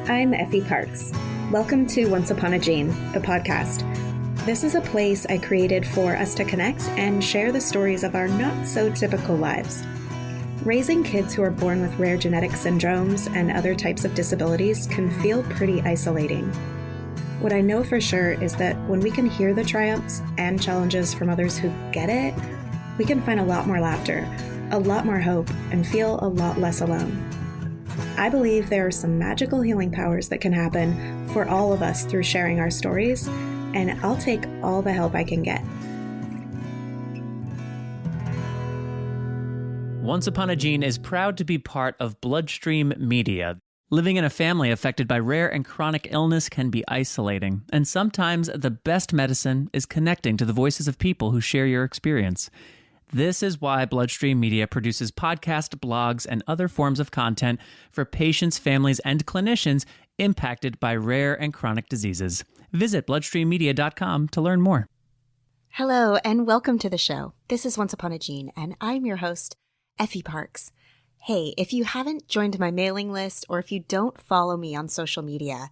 I'm Effie Parks. Welcome to Once Upon a Gene, the podcast. This is a place I created for us to connect and share the stories of our not-so-typical lives. Raising kids who are born with rare genetic syndromes and other types of disabilities can feel pretty isolating. What I know for sure is that when we can hear the triumphs and challenges from others who get it, we can find a lot more laughter, a lot more hope, and feel a lot less alone. I believe there are some magical healing powers that can happen for all of us through sharing our stories, and I'll take all the help I can get. Once Upon a Gene is proud to be part of Bloodstream Media. Living in a family affected by rare and chronic illness can be isolating, and sometimes the best medicine is connecting to the voices of people who share your experience. This is why Bloodstream Media produces podcasts, blogs, and other forms of content for patients, families, and clinicians impacted by rare and chronic diseases. Visit bloodstreammedia.com to learn more. Hello, and welcome to the show. This is Once Upon a Gene, and I'm your host, Effie Parks. Hey, if you haven't joined my mailing list or if you don't follow me on social media,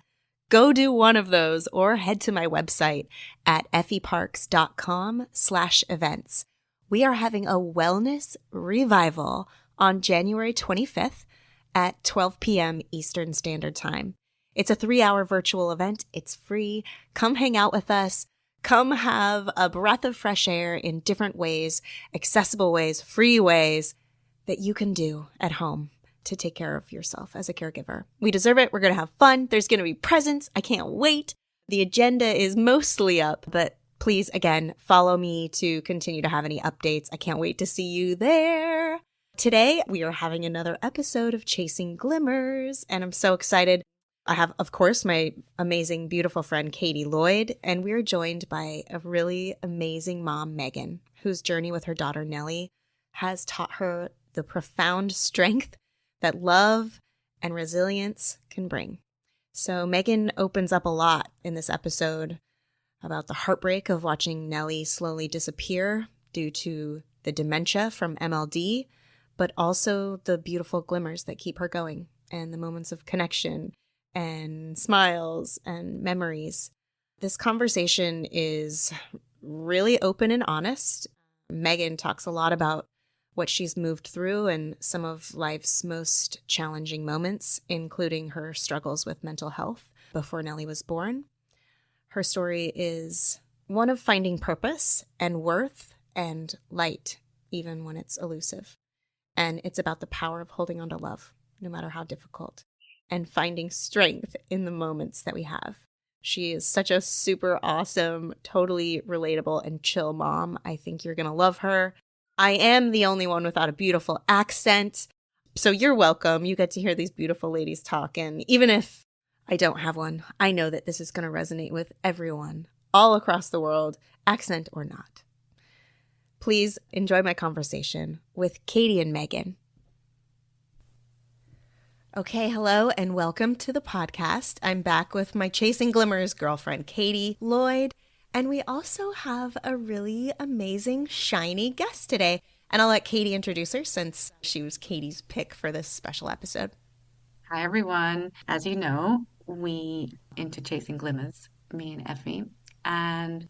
go do one of those or head to my website at effieparks.com/events. We are having a wellness revival on January 25th at 12 p.m. Eastern Standard Time. It's a 3-hour virtual event. It's free. Come hang out with us. Come have a breath of fresh air in different ways, accessible ways, free ways that you can do at home to take care of yourself as a caregiver. We deserve it. We're going to have fun. There's going to be presents. I can't wait. The agenda is mostly up, but please, again, follow me to continue to have any updates. I can't wait to see you there. Today, we are having another episode of Chasing Glimmers, and I'm so excited. I have, of course, my amazing, beautiful friend, Katie Lloyd, and we're joined by a really amazing mom, Megan, whose journey with her daughter, Nellie, has taught her the profound strength that love and resilience can bring. So Megan opens up a lot in this episode about the heartbreak of watching Nellie slowly disappear due to the dementia from MLD, but also the beautiful glimmers that keep her going and the moments of connection and smiles and memories. This conversation is really open and honest. Megan talks a lot about what she's moved through and some of life's most challenging moments, including her struggles with mental health before Nellie was born. Her story is one of finding purpose and worth and light, even when it's elusive. And it's about the power of holding on to love, no matter how difficult, and finding strength in the moments that we have. She is such a super awesome, totally relatable and chill mom. I think you're going to love her. I am the only one without a beautiful accent, so you're welcome. You get to hear these beautiful ladies talk, and even if I don't have one, I know that this is going to resonate with everyone all across the world, accent or not. Please enjoy my conversation with Katie and Megan. Okay, hello and welcome to the podcast. I'm back with my Chasing Glimmers girlfriend, Katie Lloyd, and we also have a really amazing, shiny guest today. And I'll let Katie introduce her since she was Katie's pick for this special episode. Hi, everyone. As you know, we into Chasing Glimmers, me and Effie. And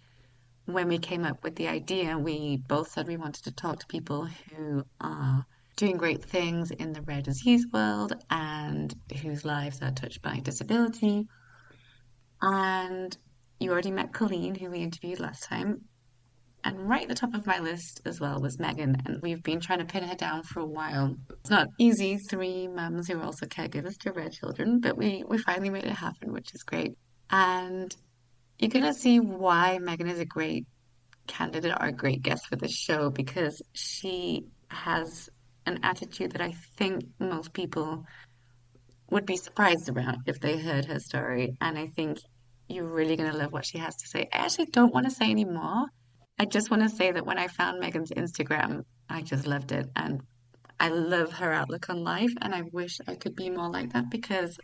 when we came up with the idea, we both said we wanted to talk to people who are doing great things in the rare disease world and whose lives are touched by disability. And you already met Colleen, who we interviewed last time. And right at the top of my list as well was Megan, and we've been trying to pin her down for a while. It's not easy, 3 mums who are also caregivers to rare children, but we finally made it happen, which is great. And you're going to see why Megan is a great candidate or a great guest for this show, because she has an attitude that I think most people would be surprised about if they heard her story. And I think you're really going to love what she has to say. I actually don't want to say any more. I just want to say that when I found Megan's Instagram, I just loved it. And I love her outlook on life. And I wish I could be more like that because,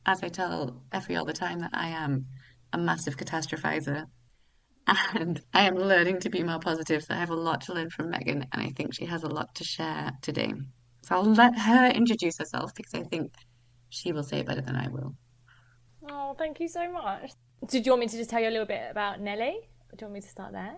as I tell Effie all the time, that I am a massive catastrophizer. And I am learning to be more positive. So I have a lot to learn from Megan. And I think she has a lot to share today. So I'll let her introduce herself because I think she will say it better than I will. Oh, thank you so much. Did you want me to just tell you a little bit about Nellie? Or do you want me to start there?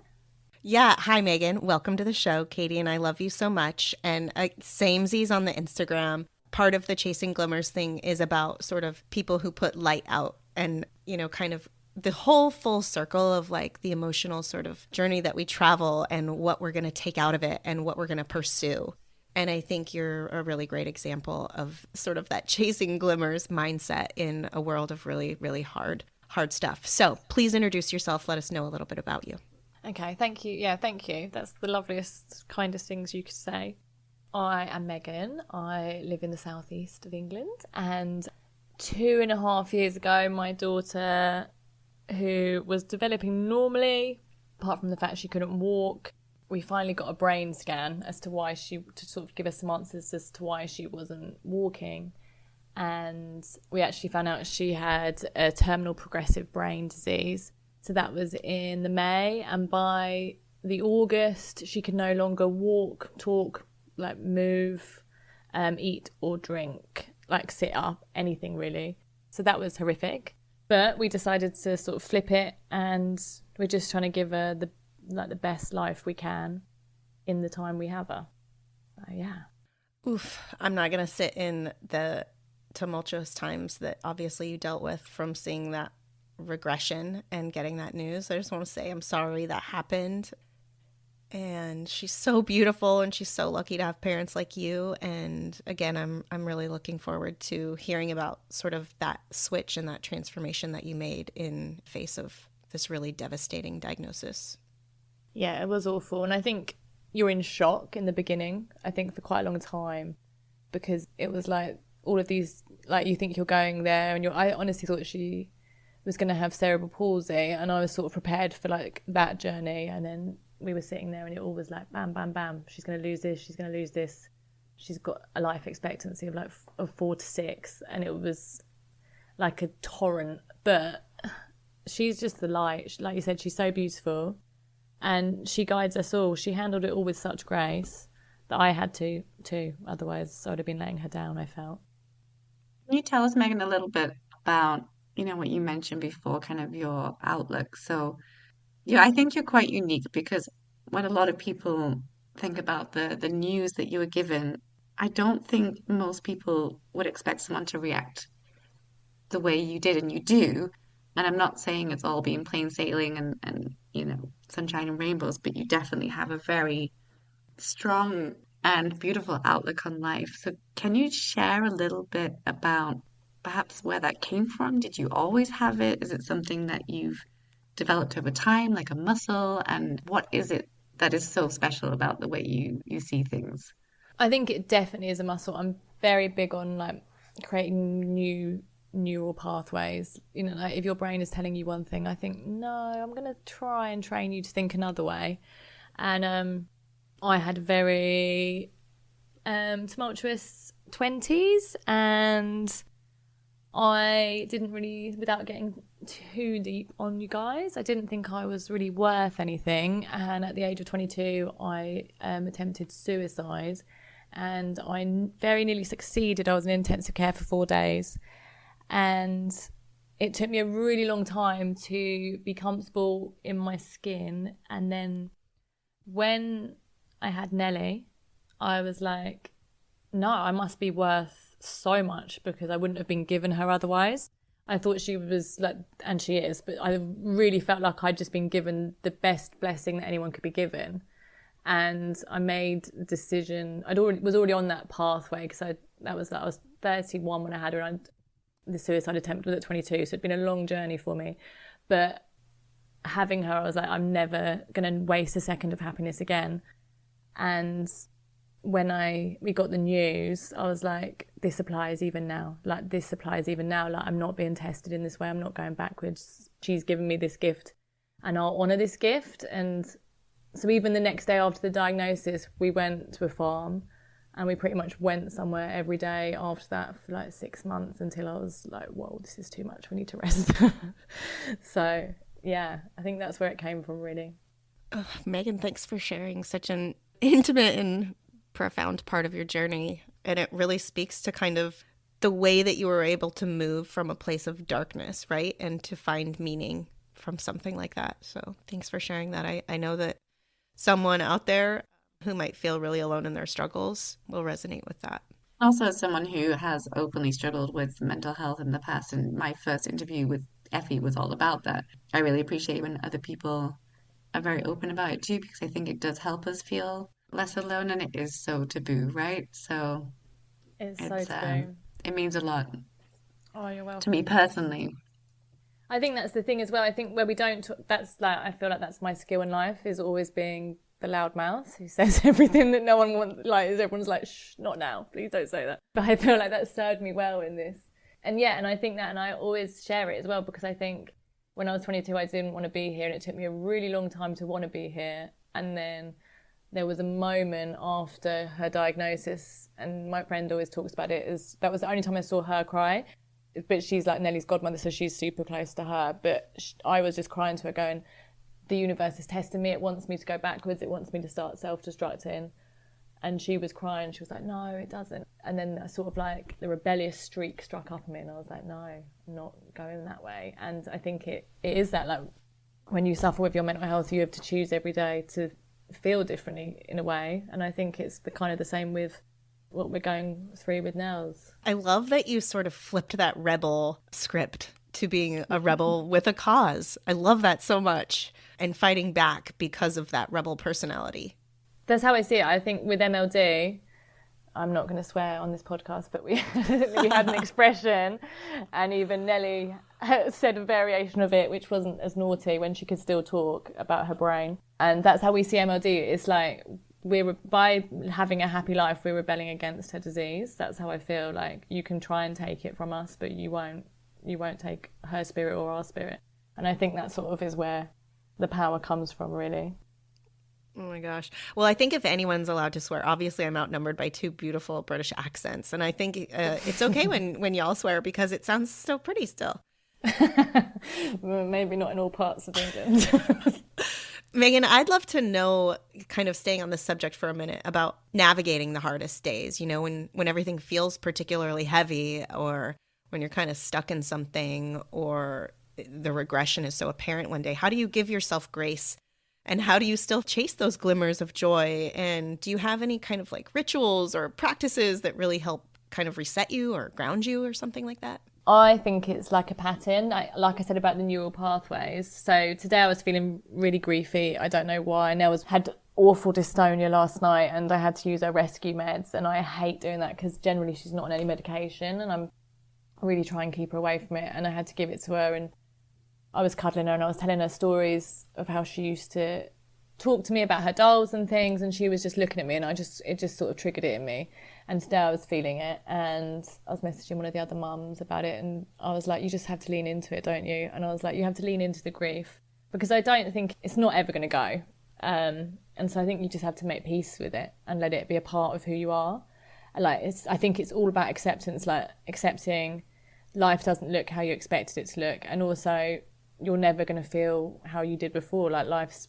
Yeah. Hi, Megan. Welcome to the show. Katie and I love you so much. And samesies on the Instagram. Part of the Chasing Glimmers thing is about sort of people who put light out and, you know, kind of the whole full circle of like the emotional sort of journey that we travel and what we're going to take out of it and what we're going to pursue. And I think you're a really great example of sort of that chasing glimmers mindset in a world of really, really hard stuff. So please introduce yourself. Let us know a little bit about you. Okay, thank you. Yeah, thank you. That's the loveliest, kindest things you could say. I am Megan. I live in the southeast of England. And 2.5 years ago, my daughter, who was developing normally, apart from the fact she couldn't walk, we finally got a brain scan as to why to sort of give us some answers as to why she wasn't walking. And we actually found out she had a terminal progressive brain disease. So that was in the May, and by the August, she could no longer walk, talk, like move, eat or drink, like sit up, anything really. So that was horrific. But we decided to sort of flip it, and we're just trying to give her the best life we can in the time we have her. So, yeah. Oof. I'm not going to sit in the tumultuous times that obviously you dealt with from seeing that regression and getting that news. I just want to say I'm sorry that happened. And she's so beautiful, and she's so lucky to have parents like you. And again, I'm really looking forward to hearing about sort of that switch and that transformation that you made in face of this really devastating diagnosis. Yeah, it was awful. And I think you're in shock in the beginning, I think for quite a long time, because it was like all of these, like you think you're going there, and I honestly thought she was going to have cerebral palsy, and I was sort of prepared for like that journey. And then we were sitting there and it all was like bam, bam, bam. She's going to lose this. She's going to lose this. She's got a life expectancy of like of 4 to 6. And it was like a torrent. But she's just the light. Like you said, she's so beautiful. And she guides us all. She handled it all with such grace that I had to too. Otherwise, I would have been letting her down, I felt. Can you tell us, Megan, a little bit about, what you mentioned before, kind of your outlook? So, yeah, I think you're quite unique because when a lot of people think about the news that you were given, I don't think most people would expect someone to react the way you did, and you do. And I'm not saying it's all been plain sailing and sunshine and rainbows, but you definitely have a very strong and beautiful outlook on life. So can you share a little bit about perhaps where that came from? Did you always have it? Is it something that you've developed over time, like a muscle? And what is it that is so special about the way you see things? I think it definitely is a muscle. I'm very big on like creating new neural pathways. Like if your brain is telling you one thing, I think, no, I'm going to try and train you to think another way. And I had very tumultuous 20s, and I didn't really, without getting too deep on you guys, I didn't think I was really worth anything. And at the age of 22, I attempted suicide, and I very nearly succeeded. I was in intensive care for 4 days, and it took me a really long time to be comfortable in my skin. And then when I had Nellie, I was like, no, I must be worth so much, because I wouldn't have been given her otherwise. I thought she was like, and she is, but I really felt like I'd just been given the best blessing that anyone could be given. And I made the decision. Was already on that pathway, because I was 31 when I had her, and the suicide attempt was at 22, so it'd been a long journey for me. But having her, I was like, I'm never going to waste a second of happiness again. And when we got the news, I was like, this applies even now. Like, I'm not being tested in this way. I'm not going backwards. She's given me this gift, and I'll honour this gift. And so even the next day after the diagnosis, we went to a farm, and we pretty much went somewhere every day after that for like 6 months, until I was like, whoa, this is too much. We need to rest. So, yeah, I think that's where it came from, really. Megan, thanks for sharing such an intimate and profound part of your journey. And it really speaks to kind of the way that you were able to move from a place of darkness, right? And to find meaning from something like that. So thanks for sharing that. I know that someone out there who might feel really alone in their struggles will resonate with that. Also, as someone who has openly struggled with mental health in the past, and my first interview with Effie was all about that. I really appreciate when other people are very open about it too, because I think it does help us feel less alone, and it is so taboo, right? So It's so it's taboo. it means a lot Oh, you're to me welcome. personally. I think that's the thing as well. I think where we don't, that's like, I feel like that's my skill in life, is always being the loud mouse who says everything that no one wants, like, everyone's like, shh, not now, please don't say that. But I feel like that served me well in this. And yeah, and I think that, and I always share it as well, because I think when I was 22, I didn't want to be here, and it took me a really long time to want to be here. And then there was a moment after her diagnosis, and my friend always talks about it, as that was the only time I saw her cry. But she's like Nellie's godmother, so she's super close to her. But I was just crying to her going, the universe is testing me. It wants me to go backwards. It wants me to start self-destructing. And she was crying. She was like, no, it doesn't. And then I sort of like the rebellious streak struck up in me. And I was like, no, I'm not going that way. And I think it is that, like, when you suffer with your mental health, you have to choose every day to feel differently in a way. And I think it's the kind of the same with what we're going through with Nels. I love that you sort of flipped that rebel script to being a rebel with a cause. I love that so much. And fighting back because of that rebel personality. That's how I see it. I think with MLD, I'm not going to swear on this podcast, but we had an expression, and even Nellie said a variation of it, which wasn't as naughty, when she could still talk about her brain. And that's how we see MLD. It's like, by having a happy life, we're rebelling against her disease. That's how I feel. Like, you can try and take it from us, but you won't take her spirit or our spirit. And I think that sort of is where the power comes from, really. Oh my gosh. Well, I think if anyone's allowed to swear, obviously I'm outnumbered by two beautiful British accents. And I think it's okay when y'all swear, because it sounds so pretty still. Maybe not in all parts of England. Megan, I'd love to know, kind of staying on this subject for a minute, about navigating the hardest days, you know, when everything feels particularly heavy, or when you're kind of stuck in something, or the regression is so apparent one day. How do you give yourself grace? And how do you still chase those glimmers of joy? And do you have any kind of like rituals or practices that really help kind of reset you or ground you or something like that? I think it's like a pattern, like I said about the neural pathways. So today I was feeling really griefy. I don't know why. Nell had awful dystonia last night, and I had to use her rescue meds. And I hate doing that, because generally she's not on any medication, and I'm really trying to keep her away from it. And I had to give it to her, and I was cuddling her, and I was telling her stories of how she used to talk to me about her dolls and things, and she was just looking at me, and it just sort of triggered it in me. And today I was feeling it, and I was messaging one of the other mums about it, and I was like, you just have to lean into it, don't you? And I was like, you have to lean into the grief, because I don't think it's not ever going to go. And so I think you just have to make peace with it and let it be a part of who you are. Like, I think it's all about acceptance, like accepting life doesn't look how you expected it to look, and also you're never going to feel how you did before. Like, life's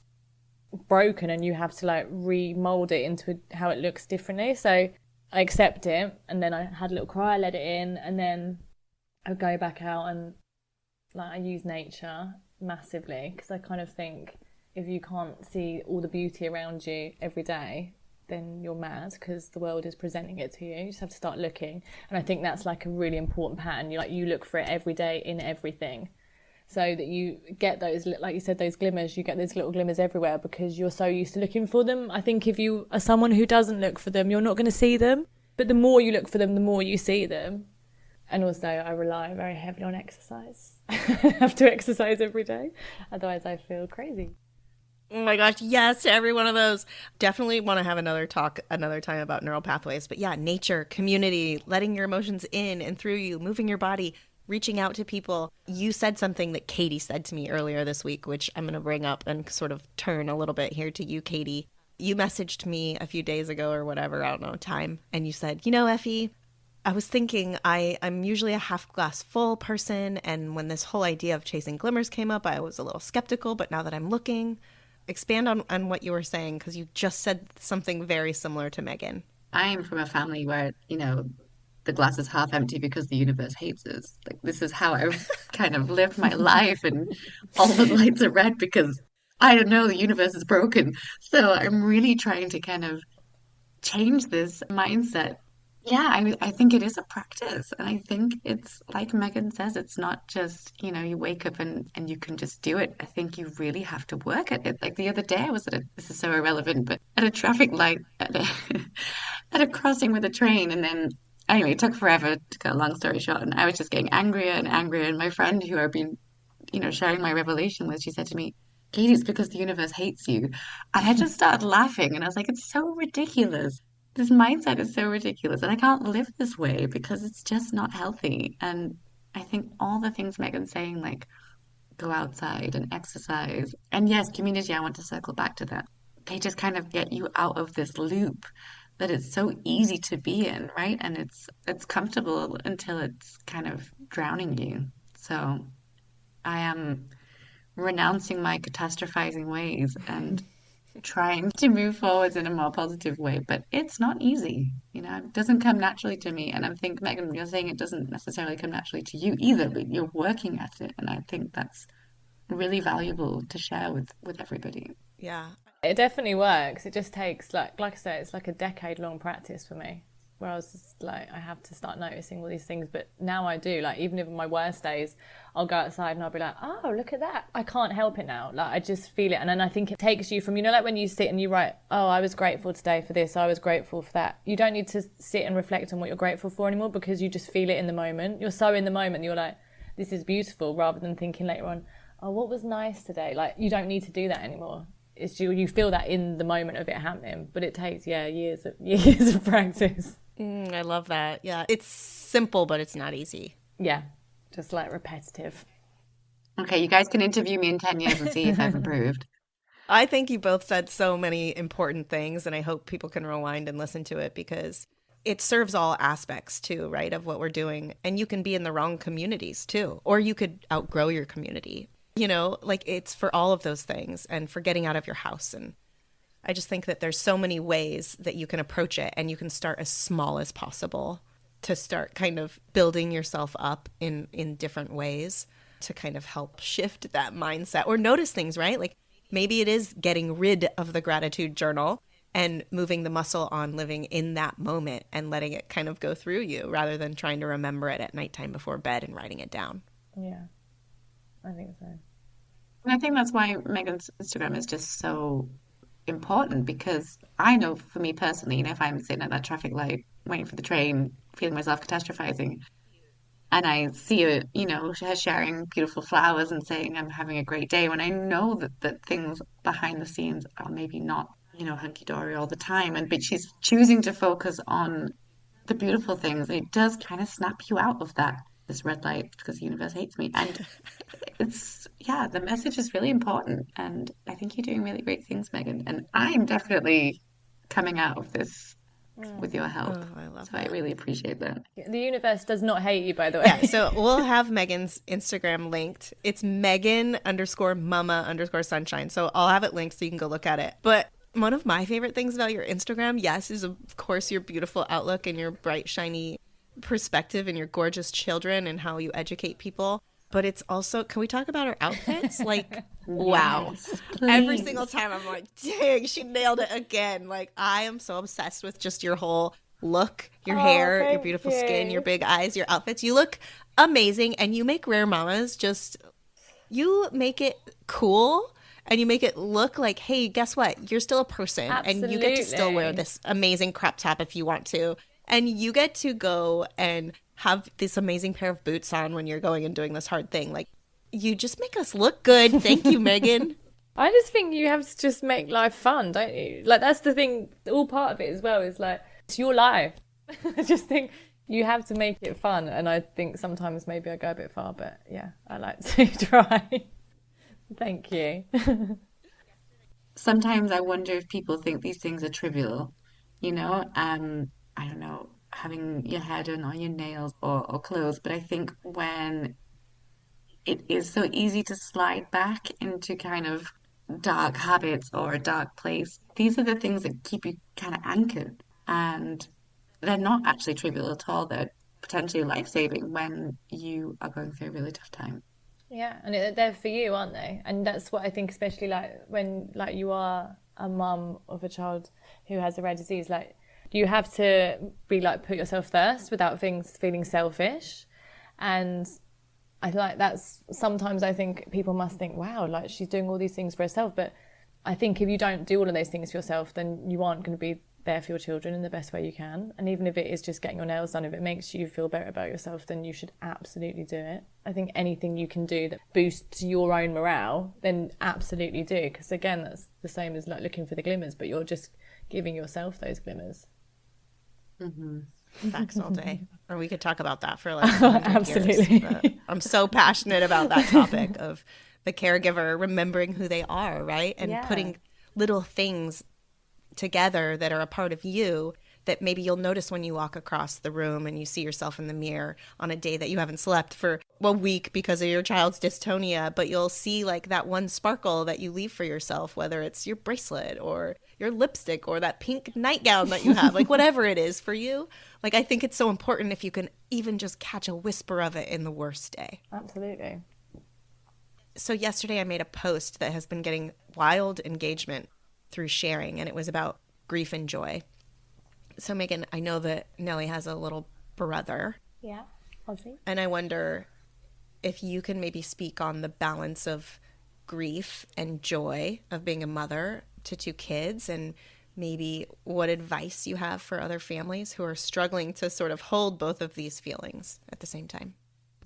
broken, and you have to like remold it into how it looks differently. So I accept it, and then I had a little cry, I let it in, and then I go back out, and like I use nature massively, because I kind of think if you can't see all the beauty around you every day, then you're mad, because the world is presenting it to you. You just have to start looking. And I think that's like a really important pattern. You look for it every day in everything, so that you get those, like you said, those glimmers. You get those little glimmers everywhere, because you're so used to looking for them. I think if you are someone who doesn't look for them, you're not going to see them. But the more you look for them, the more you see them. And also I rely very heavily on exercise. I have to exercise every day, otherwise I feel crazy. Oh my gosh, yes to every one of those. Definitely want to have another talk another time about neural pathways. But yeah, nature, community, letting your emotions in and through you, moving your body, reaching out to people. You said something that Katie said to me earlier this week, which I'm going to bring up and sort of turn a little bit here to you, Katie. You messaged me a few days ago or whatever, I don't know, time. And you said, you know, Effie, I was thinking I'm usually a half glass full person. And when this whole idea of chasing glimmers came up, I was a little skeptical. But now that I'm looking, expand on what you were saying, because you just said something very similar to Megan. I am from a family where, you know, the glass is half empty because the universe hates us. Like this is how I've kind of lived my life, and all the lights are red because I don't know, the universe is broken. So I'm really trying to kind of change this mindset. Yeah, I think it is a practice. And I think it's like Megan says, it's not just, you wake up and you can just do it. I think you really have to work at it. Like the other day I was this is so irrelevant, but at a traffic light at a at a crossing with a train, and then anyway, it took forever to cut a long story short, and I was just getting angrier and angrier. And my friend who I've been, sharing my revelation with, she said to me, Katie, it's because the universe hates you. And I just started laughing and I was like, it's so ridiculous. This mindset is so ridiculous. And I can't live this way because it's just not healthy. And I think all the things Megan's saying, like go outside and exercise. And yes, community, I want to circle back to that. They just kind of get you out of this loop that it's so easy to be in, right? And it's comfortable until it's kind of drowning you. So I am renouncing my catastrophizing ways and trying to move forwards in a more positive way. But it's not easy, it doesn't come naturally to me. And I think, Megan, you're saying it doesn't necessarily come naturally to you either, but you're working at it. And I think that's really valuable to share with everybody. Yeah. It definitely works. It just takes, like I said, it's like a decade-long practice for me. Where I was just like, I have to start noticing all these things. But now I do. Like, even in my worst days, I'll go outside and I'll be like, oh, look at that. I can't help it now. Like, I just feel it. And then I think it takes you from, like when you sit and you write, oh, I was grateful today for this. I was grateful for that. You don't need to sit and reflect on what you're grateful for anymore because you just feel it in the moment. You're so in the moment. You're like, this is beautiful, rather than thinking later on, oh, what was nice today? Like, you don't need to do that anymore. It's you feel that in the moment of it happening. But it takes, years of practice. I love that. Yeah, it's simple, but it's not easy. Yeah, just like repetitive. Okay, you guys can interview me in 10 years and see if I've improved. I think you both said so many important things, and I hope people can rewind and listen to it because it serves all aspects too, right, of what we're doing. And you can be in the wrong communities too, or you could outgrow your community. Like it's for all of those things and for getting out of your house. And I just think that there's so many ways that you can approach it, and you can start as small as possible to start kind of building yourself up in different ways to kind of help shift that mindset or notice things, right? Like maybe it is getting rid of the gratitude journal and moving the muscle on living in that moment and letting it kind of go through you rather than trying to remember it at nighttime before bed and writing it down. Yeah, I think so. And I think that's why Megan's Instagram is just so important, because I know for me personally, if I'm sitting at that traffic light waiting for the train, feeling myself catastrophizing, and I see her, her sharing beautiful flowers and saying I'm having a great day, when I know that things behind the scenes are maybe not, hunky-dory all the time, but she's choosing to focus on the beautiful things, it does kind of snap you out of this red light because the universe hates me. And the message is really important. And I think you're doing really great things, Megan. And I'm definitely coming out of this with your help. Oh, I love so that. I really appreciate that. The universe does not hate you, by the way. Yeah, so we'll have Megan's Instagram linked. It's Megan_Mama_Sunshine. So I'll have it linked so you can go look at it. But one of my favorite things about your Instagram, yes, is of course your beautiful outlook and your bright, shiny perspective and your gorgeous children and how you educate people. But it's also, can we talk about her outfits? Like, wow. Yes, Every please. single time I'm like, dang, she nailed it again. Like, I am so obsessed with just your whole look, your hair, your thank beautiful you. skin, your big eyes, your outfits. You look amazing. And you make Rare Mamas you make it cool. And you make it look like, hey, guess what? You're still a person. And you get to still wear Absolutely. this amazing crop top if you want to. And you get to go and have this amazing pair of boots on when you're going and doing this hard thing. Like, you just make us look good. Thank you, Megan. I just think you have to just make life fun, don't you? Like, that's the thing, all part of it as well is like, it's your life. I just think you have to make it fun. And I think sometimes maybe I go a bit far, but yeah, I like to try. Thank you. Sometimes I wonder if people think these things are trivial, I don't know, having your hair done or your nails or clothes. But I think when it is so easy to slide back into kind of dark habits or a dark place, these are the things that keep you kind of anchored. And they're not actually trivial at all. They're potentially life-saving when you are going through a really tough time. Yeah, and they're for you, aren't they? And that's what I think, especially like when like you are a mum of a child who has a rare disease, like you have to be like put yourself first without things feeling selfish. And I feel like that's sometimes I think people must think, wow, like she's doing all these things for herself. But I think if you don't do all of those things for yourself, then you aren't going to be there for your children in the best way you can. And even if it is just getting your nails done, if it makes you feel better about yourself, then you should absolutely do it. I think anything you can do that boosts your own morale, then absolutely do. Because again, that's the same as like looking for the glimmers, but you're just giving yourself those glimmers. Mm-hmm. Facts all day. Or we could talk about that for like 100 absolutely. years. But I'm so passionate about that topic of the caregiver remembering who they are, right? And putting little things together that are a part of you that maybe you'll notice when you walk across the room and you see yourself in the mirror on a day that you haven't slept for a week because of your child's dystonia, but you'll see like that one sparkle that you leave for yourself, whether it's your bracelet or your lipstick or that pink nightgown that you have, like whatever it is for you. Like I think it's so important if you can even just catch a whisper of it in the worst day. Absolutely. So yesterday I made a post that has been getting wild engagement through sharing, and it was about grief and joy. So Megan, I know that Nellie has a little brother. Yeah, Ozzy. And I wonder if you can maybe speak on the balance of grief and joy of being a mother to two kids, and maybe what advice you have for other families who are struggling to sort of hold both of these feelings at the same time.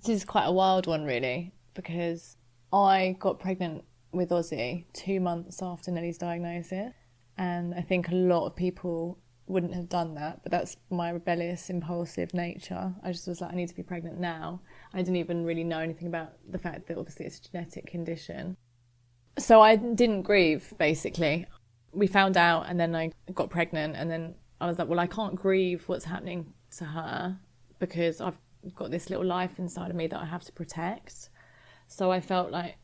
This is quite a wild one, really, because I got pregnant with Ozzy 2 months after Nellie's diagnosis, and I think a lot of people wouldn't have done that, but that's my rebellious, impulsive nature. I just was like, I need to be pregnant now. I didn't even really know anything about the fact that obviously it's a genetic condition. So I didn't grieve, basically. We found out and then I got pregnant, and then I was like, well, I can't grieve what's happening to her because I've got this little life inside of me that I have to protect. So I felt like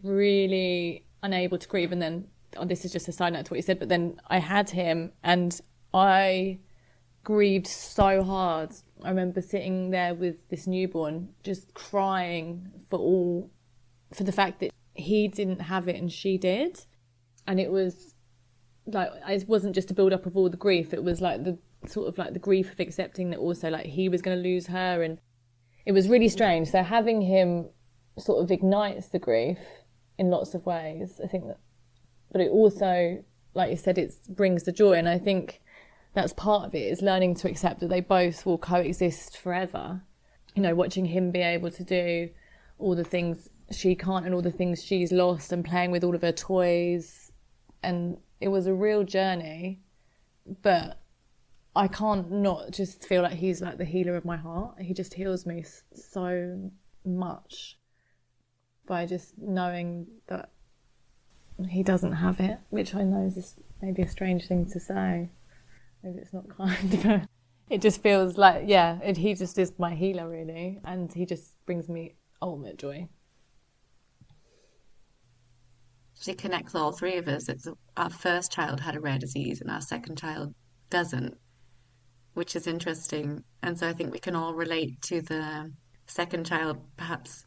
really unable to grieve. And then, this is just a side note to what you said, but then I had him and I grieved so hard. I remember sitting there with this newborn just crying for the fact that he didn't have it and she did. And it was like, it wasn't just a build up of all the grief, it was like the sort of like the grief of accepting that also like he was going to lose her, and it was really strange. So having him sort of ignites the grief in lots of ways, I think that, but it also, like you said, it brings the joy. And I think that's part of it, is learning to accept that they both will coexist forever. You know, watching him be able to do all the things she can't and all the things she's lost, and playing with all of her toys. And it was a real journey, but I can't not just feel like he's like the healer of my heart. He just heals me so much by just knowing that he doesn't have it, which I know is maybe a strange thing to say. Maybe it's not kind, but it just feels like, he just is my healer, really, and he just brings me ultimate joy. She connects all three of us. Our first child had a rare disease and our second child doesn't, which is interesting. And so I think we can all relate to the second child perhaps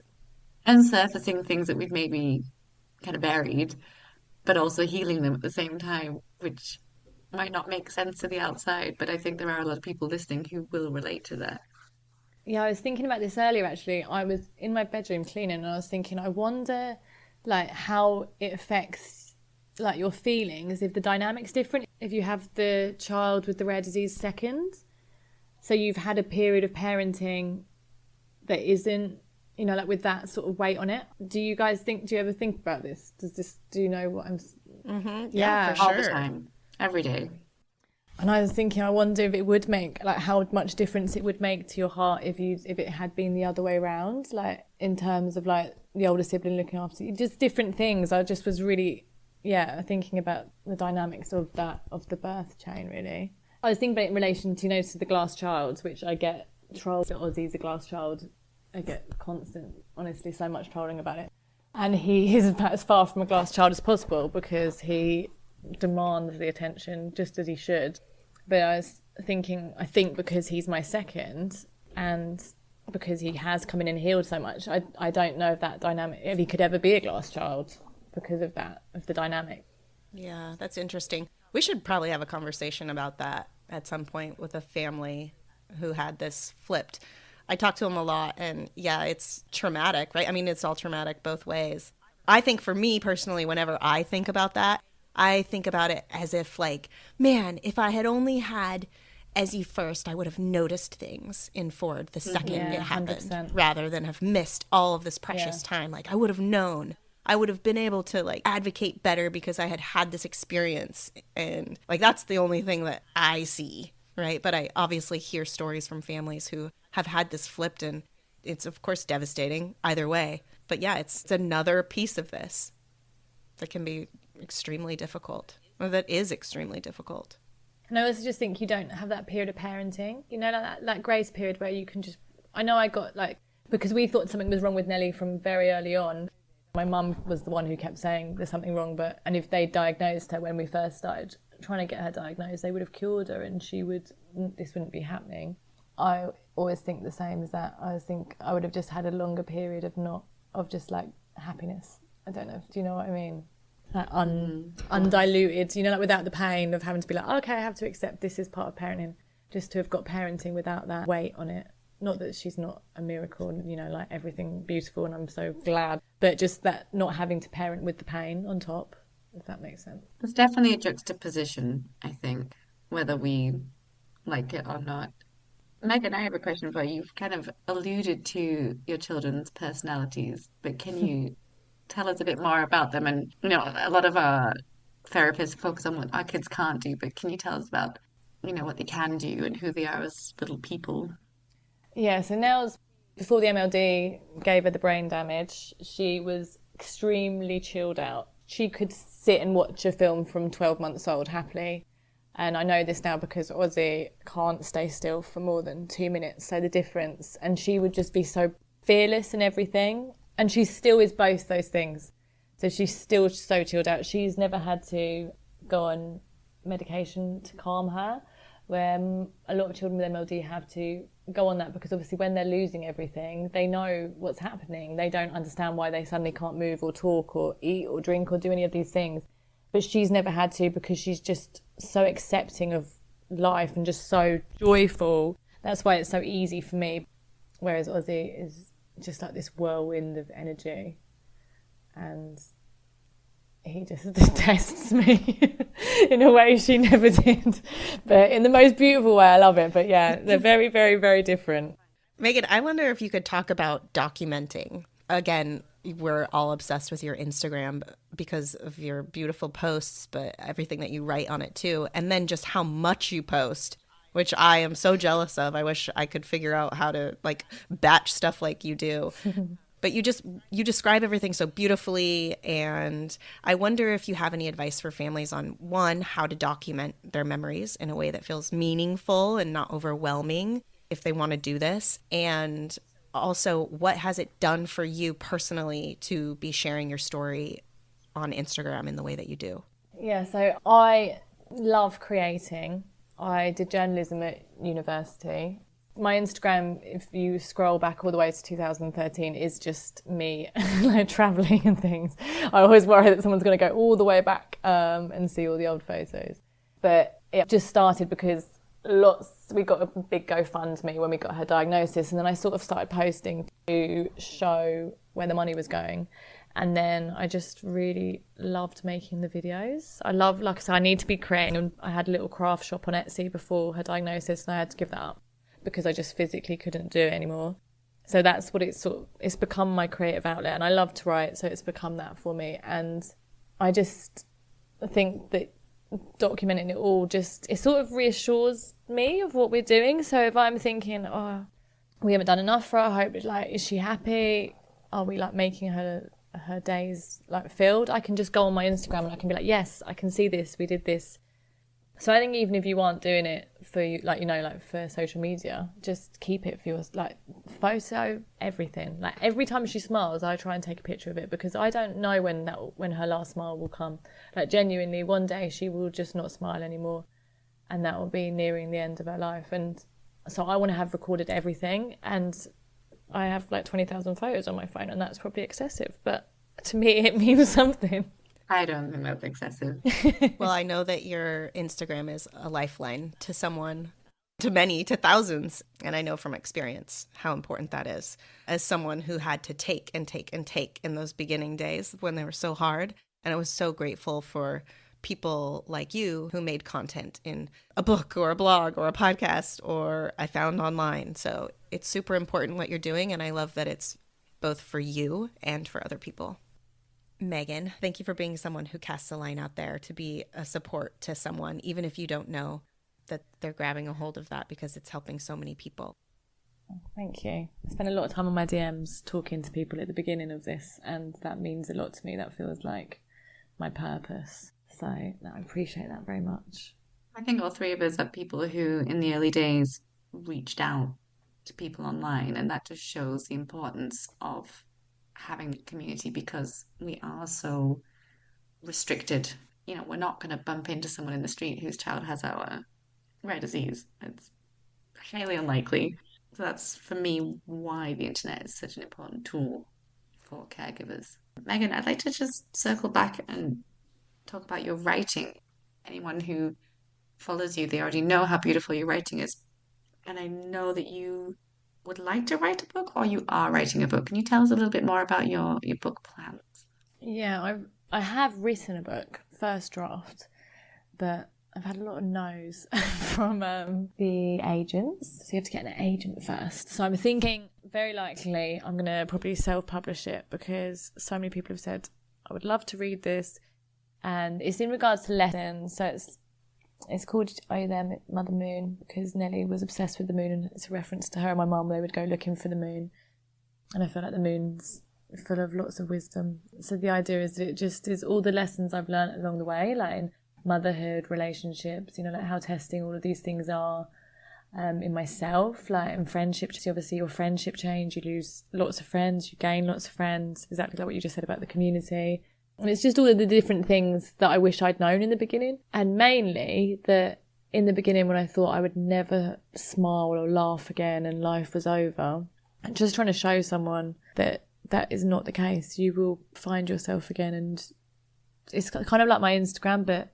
unsurfacing things that we've maybe kind of buried, but also healing them at the same time, which might not make sense to the outside, but I think there are a lot of people listening who will relate to that. Yeah, I was thinking about this earlier, actually. I was in my bedroom cleaning and I was thinking, I wonder like how it affects like your feelings if the dynamic's different, if you have the child with the rare disease second. So you've had a period of parenting that isn't, you know, like with that sort of weight on it. Do you ever think about this? Do you know what I'm... Mm-hmm. Yeah, for sure. All the time, every day. And I was thinking, I wonder if it would make, like, how much difference it would make to your heart if it had been the other way around, like, in terms of, like, the older sibling looking after you, just different things. I just was really, thinking about the dynamics of that, of the birth chain, really. I was thinking about it in relation to, to the glass child, which I get trolls. Ozzy's a glass child. I get constant, honestly, so much trolling about it. And he is as far from a glass child as possible because he demands the attention just as he should. But I was thinking, I think because he's my second, And because he has come in and healed so much, I don't know if that dynamic, if he could ever be a glass child because of that, of the dynamic. Yeah, that's interesting. We should probably have a conversation about that at some point with a family who had this flipped. I talk to them a lot, and yeah, it's traumatic, right? I mean, it's all traumatic both ways. I think for me personally, whenever I think about that, I think about it as if like, man, if I had only had Ezzy first, I would have noticed things in Ford the second it happened, 100%. rather than have missed all of this precious time. Like I would have known. I would have been able to like advocate better because I had this experience. And like, that's the only thing that I see, right? But I obviously hear stories from families who have had this flipped, and it's of course devastating either way. But yeah, it's another piece of this that can be extremely difficult, or that is extremely difficult. And I also just think you don't have that period of parenting, you know, like that grace period where you can just, I know I got like, because we thought something was wrong with Nellie from very early on. My mum was the one who kept saying there's something wrong, and if they diagnosed her when we first started trying to get her diagnosed, they would have cured her and this wouldn't be happening. I always think the same as that. I think I would have just had a longer period of just like happiness. I don't know, do you know what I mean? Like undiluted, you know, like without the pain of having to be like, okay, I have to accept this is part of parenting. Just to have got parenting without that weight on it. Not that she's not a miracle and, you know, like everything beautiful and I'm so glad. But just that not having to parent with the pain on top, if that makes sense. It's definitely a juxtaposition, I think, whether we like it or not. Megan, I have a question for you. You've kind of alluded to your children's personalities, but can you tell us a bit more about them? And, you know, a lot of our therapists focus on what our kids can't do, but can you tell us about, you know, what they can do and who they are as little people? Yeah, so Nels, before the MLD gave her the brain damage, she was extremely chilled out. She could sit and watch a film from 12 months old happily. And I know this now because Ozzy can't stay still for more than 2 minutes. So the difference, and she would just be so fearless in everything. And she still is both those things. So she's still so chilled out. She's never had to go on medication to calm her, where a lot of children with MLD have to go on that because obviously when they're losing everything, they know what's happening. They don't understand why they suddenly can't move or talk or eat or drink or do any of these things. But she's never had to because she's just so accepting of life and just so joyful. That's why it's so easy for me. Whereas Ozzy is just like this whirlwind of energy. And he just detests me in a way she never did. But in the most beautiful way, I love it. But yeah, they're very, very, very different. Megan, I wonder if you could talk about documenting. Again, we're all obsessed with your Instagram because of your beautiful posts, but everything that you write on it too. And then just how much you post, which I am so jealous of. I wish I could figure out how to like batch stuff like you do. But you describe everything so beautifully, and I wonder if you have any advice for families on, one, how to document their memories in a way that feels meaningful and not overwhelming if they want to do this, and also what has it done for you personally to be sharing your story on Instagram in the way that you do? Yeah, so I love creating. I did journalism at university. My Instagram, if you scroll back all the way to 2013, is just me like traveling and things. I always worry that someone's going to go all the way back and see all the old photos. But it just started because we got a big GoFundMe when we got her diagnosis, and then I sort of started posting to show where the money was going. And then I just really loved making the videos. I love, like I said, I need to be creating. And I had a little craft shop on Etsy before her diagnosis, and I had to give that up because I just physically couldn't do it anymore. So that's what it's become my creative outlet, and I love to write, so it's become that for me. And I just think that documenting it all it sort of reassures me of what we're doing. So if I'm thinking, oh, we haven't done enough for her, I hope, like, is she happy? Are we like making her days like filled? I can just go on my Instagram and I can be like, yes, I can see this, we did this. So I think even if you aren't doing it for you, like, you know, like for social media, just keep it for your, like, photo everything. Like every time she smiles, I try and take a picture of it because I don't know when her last smile will come. Like genuinely, one day she will just not smile anymore, and that will be nearing the end of her life. And So I want to have recorded everything, and I have like 20,000 photos on my phone, and that's probably excessive, but to me it means something. I don't think that's excessive. Well, I know that your Instagram is a lifeline to someone, to many, to thousands. And I know from experience how important that is. As someone who had to take and take and take in those beginning days when they were so hard. And I was so grateful for people like you who made content in a book or a blog or a podcast or I found online. So it's super important what you're doing. And I love that it's both for you and for other people. Megan, thank you for being someone who casts a line out there to be a support to someone, even if you don't know that they're grabbing a hold of that, because it's helping so many people. Thank you. I spent a lot of time on my DMs talking to people at the beginning of this, and that means a lot to me. That feels like my purpose. So I appreciate that very much. I think all three of us are people who, in the early days, reached out to people online, and that just shows the importance of having a community because we are so restricted. You know, we're not going to bump into someone in the street whose child has our rare disease. It's highly unlikely. So that's, for me, why the internet is such an important tool for caregivers. Megan, I'd like to just circle back and talk about your writing. Anyone who follows you, they already know how beautiful your writing is. And I know that you would like to write a book, or you are writing a book. Can you tell us a little bit more about your book plans? Yeah, I have written a book, first draft, but I've had a lot of no's from the agents. So you have to get an agent first. So I'm thinking very likely I'm going to probably self-publish it because so many people have said, I would love to read this. And it's in regards to lessons. So it's called Are You There, Mother Moon? Because Nellie was obsessed with the moon, and it's a reference to her and my mum. They would go looking for the moon. And I feel like the moon's full of lots of wisdom. So the idea is that it just is all the lessons I've learned along the way, like in motherhood, relationships, you know, like how testing all of these things are in myself, like in friendships. Obviously your friendship change, you lose lots of friends, you gain lots of friends, exactly like what you just said about the community. And it's just all of the different things that I wish I'd known in the beginning. And mainly that in the beginning when I thought I would never smile or laugh again and life was over, and just trying to show someone that that is not the case. You will find yourself again, and it's kind of like my Instagram, but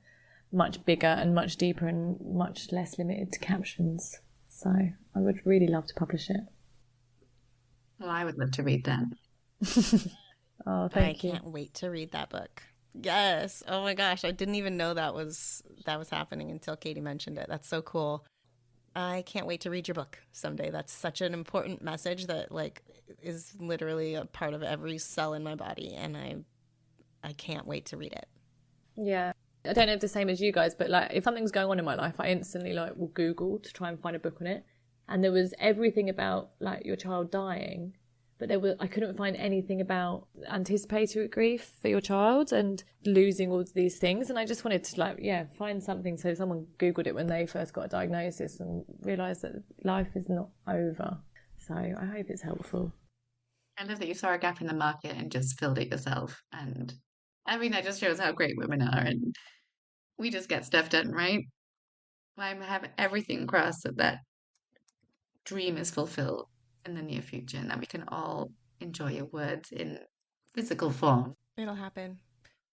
much bigger and much deeper and much less limited to captions. So I would really love to publish it. Well, I would love to read that. Oh, thank you. I can't wait to read that book. Yes. Oh my gosh. I didn't even know that was happening until Katie mentioned it. That's so cool. I can't wait to read your book someday. That's such an important message that like is literally a part of every cell in my body, and I can't wait to read it. Yeah. I don't know if the same as you guys, but like if something's going on in my life, I instantly like will Google to try and find a book on it. And there was everything about like your child dying, but I couldn't find anything about anticipatory grief for your child and losing all these things. And I just wanted to find something. So someone Googled it when they first got a diagnosis and realised that life is not over. So I hope it's helpful. I love that you saw a gap in the market and just filled it yourself. And I mean, that just shows how great women are. And we just get stuff done, right? I have everything crossed that dream is fulfilled in the near future and that we can all enjoy your words in physical form. It'll happen.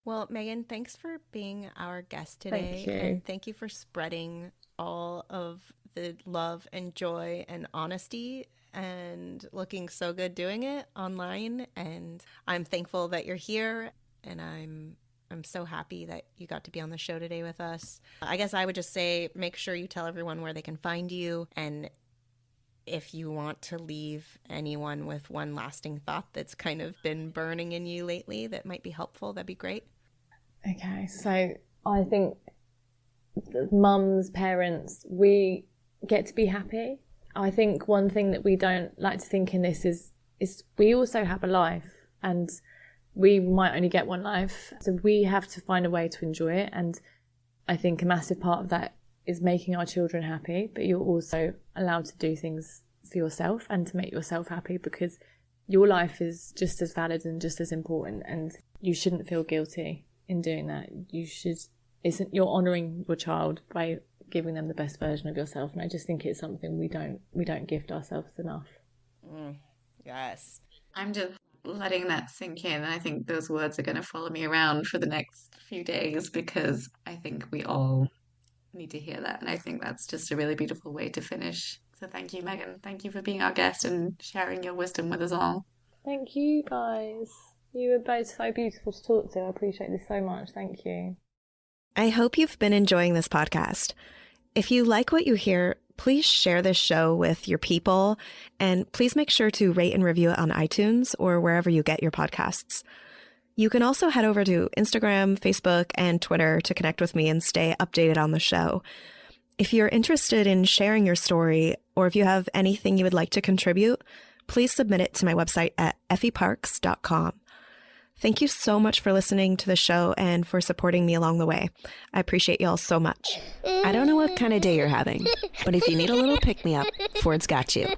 Well, Megan, thanks for being our guest today. Thank you. And thank you for spreading all of the love and joy and honesty and looking so good doing it online. And I'm thankful that you're here, and I'm so happy that you got to be on the show today with us. I guess I would just say make sure you tell everyone where they can find you, and if you want to leave anyone with one lasting thought that's kind of been burning in you lately that might be helpful, that'd be great. Okay, so I think mums, parents, we get to be happy. I think one thing that we don't like to think in this is we also have a life, and we might only get one life. So we have to find a way to enjoy it. And I think a massive part of that is making our children happy, but you're also allowed to do things for yourself and to make yourself happy, because your life is just as valid and just as important, and you shouldn't feel guilty in doing that. You're honouring your child by giving them the best version of yourself. And I just think it's something we don't gift ourselves enough. Yes. I'm just letting that sink in. I think those words are going to follow me around for the next few days because I think we all need to hear that. And I think that's just a really beautiful way to finish. So thank you, Megan. Thank you for being our guest and sharing your wisdom with us all. Thank you, guys. You were both so beautiful to talk to. I appreciate this so much. Thank you. I hope you've been enjoying this podcast. If you like what you hear, please share this show with your people, and please make sure to rate and review it on iTunes or wherever you get your podcasts. You can also head over to Instagram, Facebook, and Twitter to connect with me and stay updated on the show. If you're interested in sharing your story, or if you have anything you would like to contribute, please submit it to my website at effieparks.com. Thank you so much for listening to the show and for supporting me along the way. I appreciate y'all so much. I don't know what kind of day you're having, but if you need a little pick-me-up, Ford's got you.